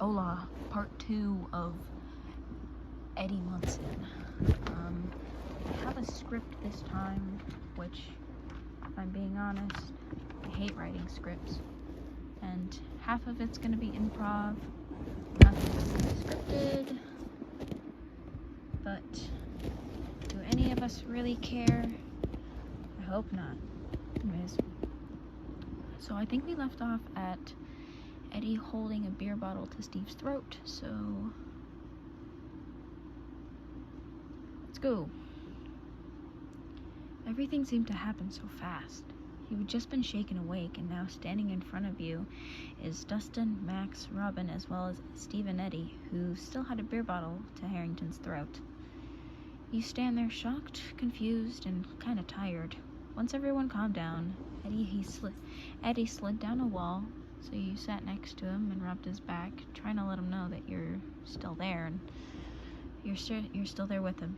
Hola, part 2 of Eddie Munson. I have a script this time, which, if I'm being honest, I hate writing scripts. And half of it's going to be improv, nothing's going to be scripted. But do any of us really care? I hope not. Anyways, so I think we left off at Eddie holding a beer bottle to Steve's throat, so let's go. Everything seemed to happen so fast. You had just been shaken awake, and now standing in front of you is Dustin, Max, Robin, as well as Steve and Eddie, who still had a beer bottle to Harrington's throat. You stand there shocked, confused, and kind of tired. Once everyone calmed down, Eddie slid down a wall, so you sat next to him and rubbed his back, trying to let him know that you're still there and you're still there with him.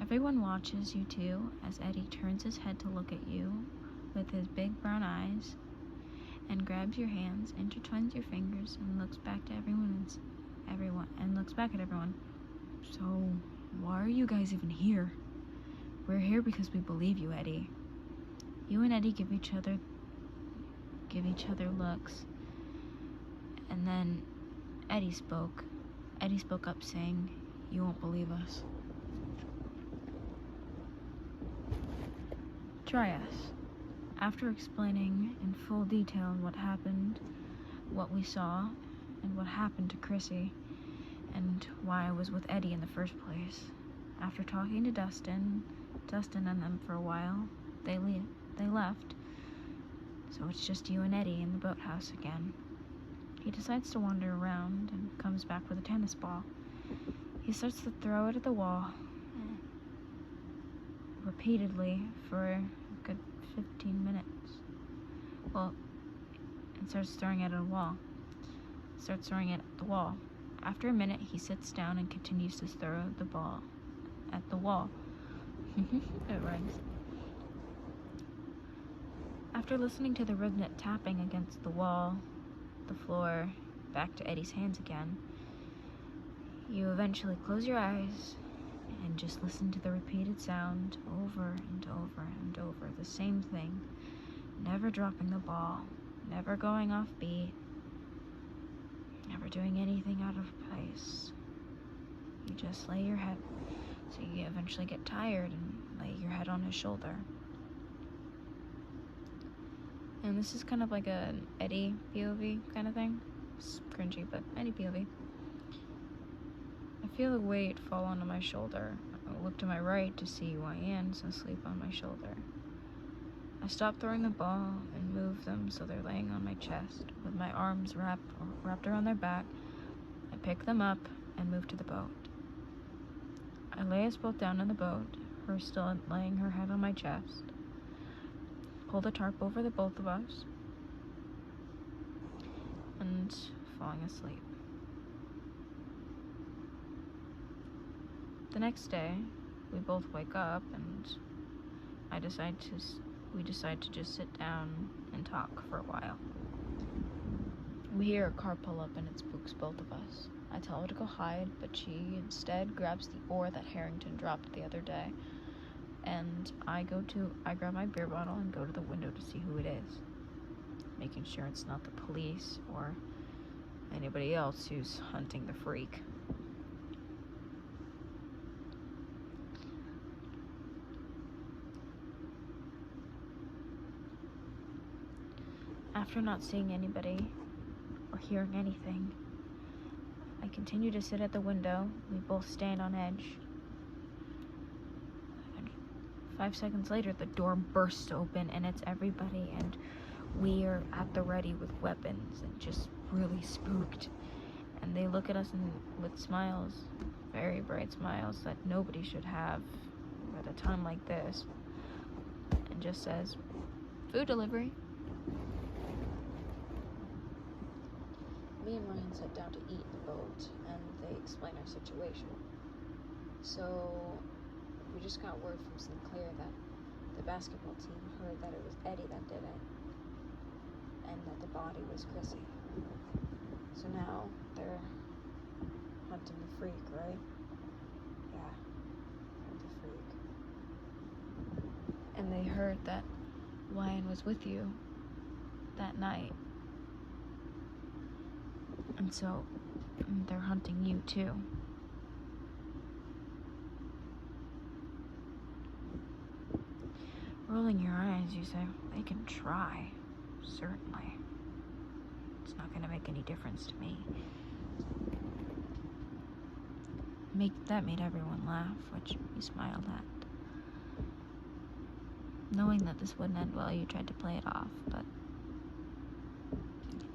Everyone watches you two as Eddie turns his head to look at you with his big brown eyes and grabs your hands, intertwines your fingers, and looks back at everyone. So, why are you guys even here? We're here because we believe you, Eddie. You and Eddie give each other looks, and then Eddie spoke up saying, "You won't believe us. Try us." After explaining in full detail what happened, what we saw, and what happened to Chrissy, and why I was with Eddie in the first place. After talking to Dustin and them for a while, they left, so it's just you and Eddie in the boathouse again. He decides to wander around and comes back with a tennis ball. He starts to throw it at the wall repeatedly for a good 15 minutes. And starts throwing it at the wall. After a minute, he sits down and continues to throw the ball at the wall. It rhymes. After listening to the rhythmic tapping against the wall, the floor, back to Eddie's hands again, you eventually close your eyes and just listen to the repeated sound over and over and over, the same thing, never dropping the ball, never going off beat, never doing anything out of place. You just lay your head, so you eventually get tired and lay your head on his shoulder. And this is kind of like an Eddie POV kind of thing. It's cringy, but Eddie POV. I feel a weight fall onto my shoulder. I look to my right to see who I am, so asleep on my shoulder. I stop throwing the ball and move them so they're laying on my chest, with my arms wrapped around their back. I pick them up and move to the boat. I lay us both down in the boat, her still laying her head on my chest. Pull the tarp over the both of us, and falling asleep. The next day, we both wake up, and we decide to just sit down and talk for a while. We hear a car pull up, and it spooks both of us. I tell her to go hide, but she instead grabs the oar that Harrington dropped the other day. And I grab my beer bottle and go to the window to see who it is, making sure it's not the police or anybody else who's hunting the freak. After not seeing anybody or hearing anything, I continue to sit at the window. We both stand on edge. 5 seconds later, the door bursts open, and it's everybody, and we are at the ready with weapons and just really spooked. And they look at us with smiles, very bright smiles that nobody should have at a time like this, and just says, "Food delivery." Me and Ryan sat down to eat in the boat, and they explain our situation. So we just got word from Sinclair that the basketball team heard that it was Eddie that did it, and that the body was Chrissy. So now they're hunting the freak, right? Yeah, the freak. And they heard that Wyan was with you that night. And so they're hunting you too. Rolling your eyes, you say, they can try. Certainly. It's not going to make any difference to me. That made everyone laugh, which you smiled at. Knowing that this wouldn't end well, you tried to play it off, but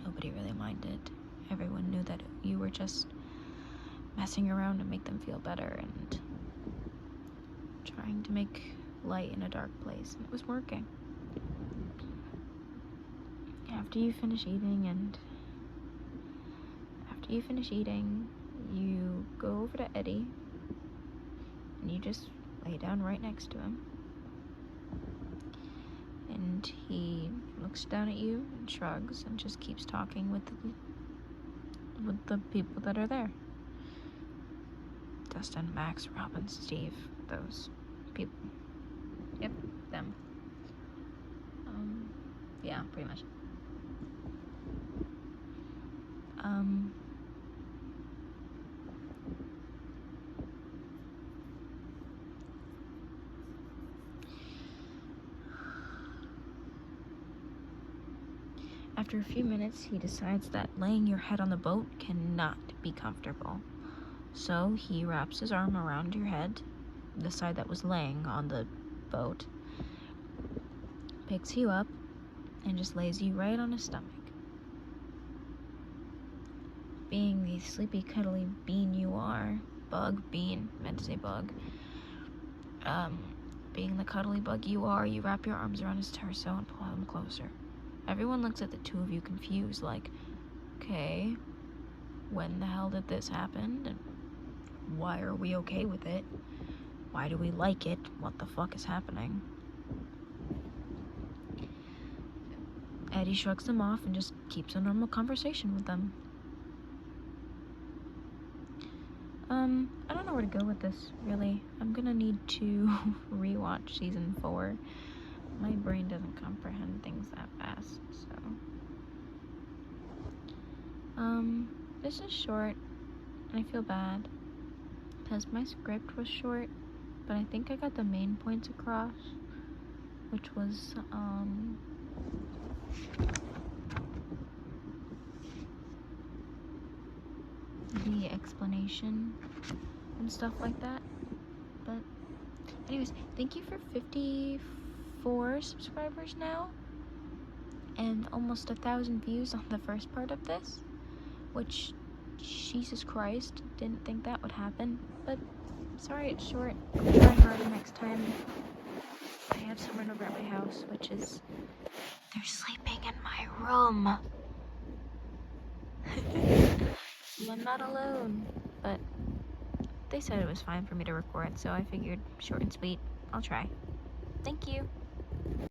nobody really minded. Everyone knew that you were just messing around to make them feel better and trying to make light in a dark place, and it was working. After you finish eating, you go over to Eddie, and you just lay down right next to him. And he looks down at you and shrugs and just keeps talking with the people that are there. Dustin, Max, Robin, Steve, those people. Yep, them. Yeah, pretty much. After a few minutes, he decides that laying your head on the boat cannot be comfortable. So he wraps his arm around your head, the side that was laying on the boat, picks you up, and just lays you right on his stomach. Being the sleepy, cuddly bean you are, meant to say bug, being the cuddly bug you are, you wrap your arms around his torso and pull him closer. Everyone looks at the two of you confused, like, okay, when the hell did this happen? And why are we okay with it? Why do we like it? What the fuck is happening? Eddie shrugs them off and just keeps a normal conversation with them. I don't know where to go with this, really. I'm gonna need to rewatch season 4. My brain doesn't comprehend things that fast, so. This is short, and I feel bad, because my script was short, but I think I got the main points across, which was, the explanation and stuff like that. But anyways, thank you for 54 subscribers now and almost 1,000 views on the first part of this, which, Jesus Christ, didn't think that would happen. But sorry it's short. I'll try harder next time. I have someone over at my house, which is, they're sleeping in my room. I'm not alone, but they said it was fine for me to record, so I figured short and sweet, I'll try. Thank you.